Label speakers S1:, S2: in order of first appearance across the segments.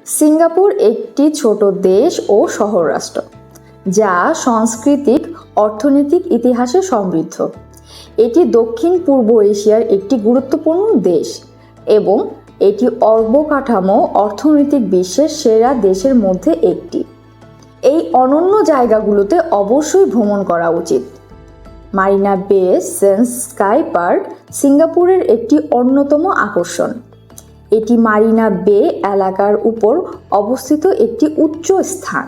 S1: Singapore একটি ছোট দেশ ও শহর রাষ্ট্র, যা সাংস্কৃতিক, অর্থনৈতিক ইতিহাসে সমৃদ্ধ। এটি দক্ষিণ পূর্ব এশিয়ার একটি গুরুত্বপূর্ণ দেশ এবং এটি অবকাঠামো অর্থনৈতিক বিশ্বের সেরা দেশের মধ্যে একটি। এই অনন্য জায়গাগুলোতে অবশ্যই ভ্রমণ করা উচিত। মারিনা বে সেন্টস স্কাই পার্ক সিঙ্গাপুরের একটি অন্যতম আকর্ষণ। এটি মারিনা বে এলাকার উপর অবস্থিত একটি উচ্চ স্থান।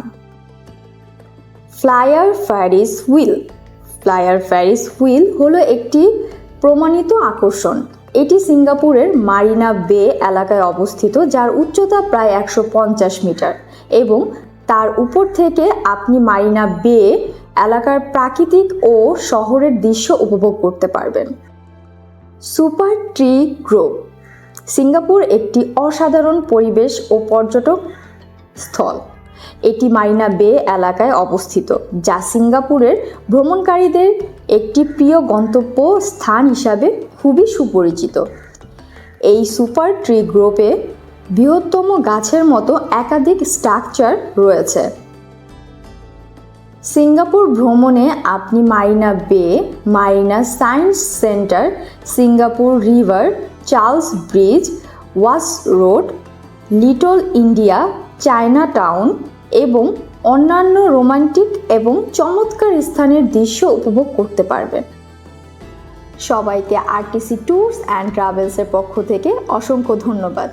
S1: ফ্লায়ার ফেরিস হুইল হলো একটি প্রমাণিত আকর্ষণ। এটি সিঙ্গাপুরের মারিনা বে এলাকায় অবস্থিত, যার উচ্চতা প্রায় 150 মিটার এবং তার উপর থেকে আপনি মারিনা বে এলাকার প্রাকৃতিক ও শহরের দৃশ্য উপভোগ করতে পারবেন। সুপার ট্রি গ্রোভ সিঙ্গাপুর একটি অসাধারণ পরিবেশ ও পর্যটক স্থল। এটি মারিনা বে এলাকায় অবস্থিত, যা সিঙ্গাপুরের ভ্রমণকারীদের একটি প্রিয় গন্তব্য স্থান হিসাবে খুবই সুপরিচিত। এই সুপার ট্রি গ্রোভে বৃহত্তম গাছের মতো একাধিক স্ট্রাকচার রয়েছে। সিঙ্গাপুর ভ্রমণে আপনি Marina Bay, Marina Science Centre, Singapore River, Charles Bridge, ওয়াস road, Little India, China town এবং অন্যান্য রোমান্টিক এবং চমৎকার স্থানের দৃশ্য উপভোগ করতে পারবেন। সবাইকে আরটিসি ট্যুরস অ্যান্ড ট্রাভেলসের পক্ষ থেকে অসংখ্য ধন্যবাদ।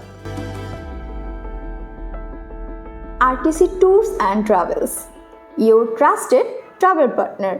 S1: RTC tours and travels, your trusted travel partner.